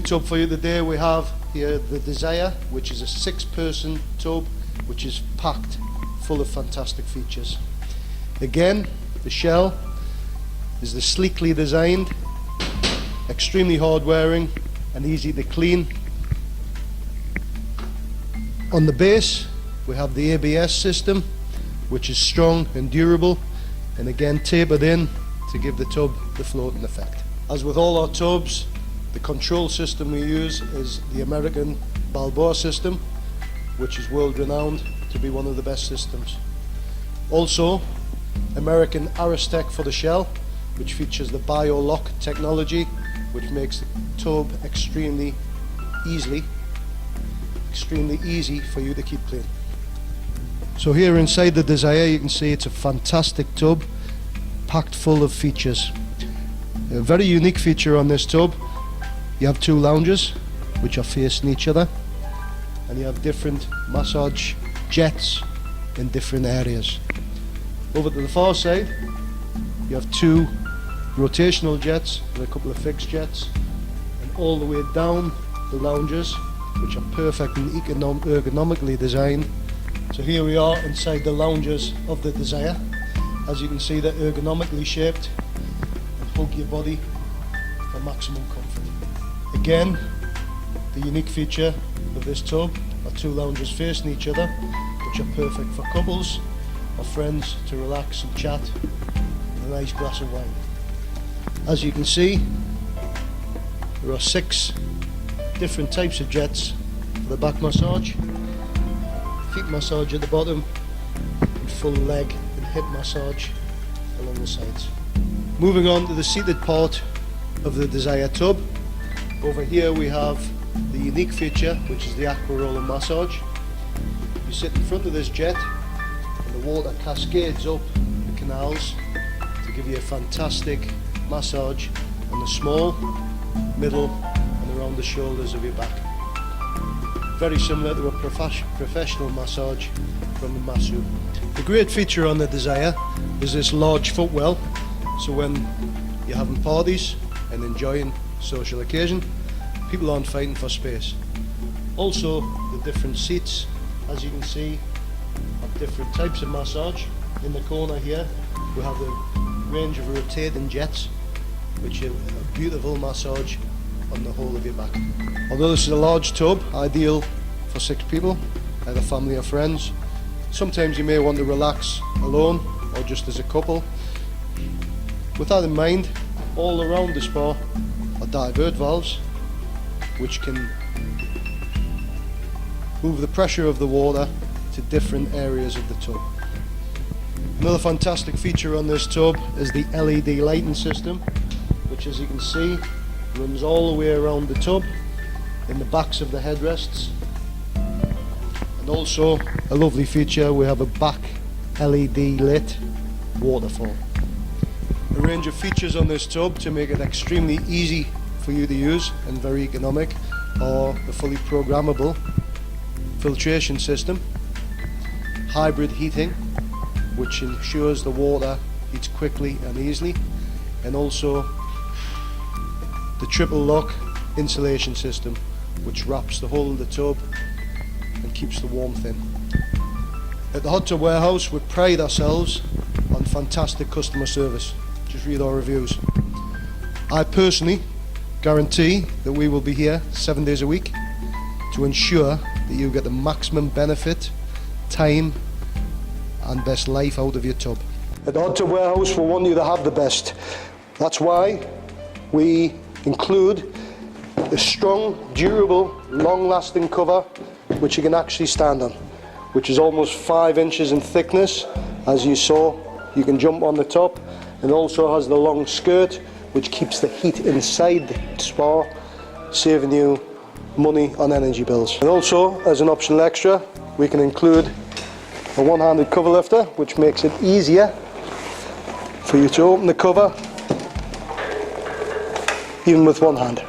tub for you today. We have here the Desire, which is a 6-person tub, which is packed full of fantastic features. Again, the shell is the sleekly designed, extremely hard wearing and easy to clean. On the base we have the ABS system, which is strong and durable, and again tapered in to give the tub the floating effect. As with all our tubs, the control system we use is the American Balboa system, which is world renowned to be one of the best systems. Also, American Aristec for the shell, which features the bio-lock technology, which makes the tub extremely easy for you to keep clean. So here inside the Desire, you can see it's a fantastic tub packed full of features. A very unique feature on this tub, you have 2 lounges which are facing each other, and you have different massage jets in different areas. Over to the far side you have 2 rotational jets and a couple of fixed jets, and all the way down the lounges, which are perfect and ergonomically designed. So here we are inside the lounges of the Desire. As you can see, they're ergonomically shaped and hug your body for maximum comfort. Again, the unique feature of this tub are 2 lounges facing each other, which are perfect for couples or friends to relax and chat with a nice glass of wine. As you can see, there are 6 different types of jets for the back massage, feet massage at the bottom, and full leg and hip massage along the sides. Moving on to the seated part of the Desire tub. Over here we have the unique feature, which is the Aqua roller massage. You sit in front of this jet and the water cascades up the canals to give you a fantastic massage on the small, middle and around the shoulders of your back. Very similar to a professional massage from the masseur. The great feature on the Desire is this large footwell, so when you're having parties and enjoying social occasion, people aren't fighting for space. Also, the different seats, as you can see, have different types of massage. In the corner here we have a range of rotating jets, which are a beautiful massage on the whole of your back. Although this is a large tub, ideal for 6 people, either family or friends. Sometimes you may want to relax alone or just as a couple. With that in mind, all around the spa are divert valves, which can move the pressure of the water to different areas of the tub. Another fantastic feature on this tub is the LED lighting system, which, as you can see, runs all the way around the tub in the backs of the headrests. And also a lovely feature, we have a back LED lit waterfall. A range of features on this tub to make it extremely easy for you to use and very economic are the fully programmable filtration system, hybrid heating, which ensures the water heats quickly and easily, and also the triple lock insulation system, which wraps the whole of the tub and keeps the warmth in. At the Hot Tub Warehouse, we pride ourselves on fantastic customer service. Just read our reviews. I personally guarantee that we will be here 7 days a week to ensure that you get the maximum benefit, time and best life out of your tub. At the Hot Tub Warehouse, we want you to have the best. That's why we include a strong, durable, long-lasting cover which you can actually stand on, which is almost 5 inches in thickness. As you saw, you can jump on the top, and also has the long skirt which keeps the heat inside the spa, saving you money on energy bills. And also, as an optional extra, we can include a one-handed cover lifter, which makes it easier for you to open the cover even with one hand.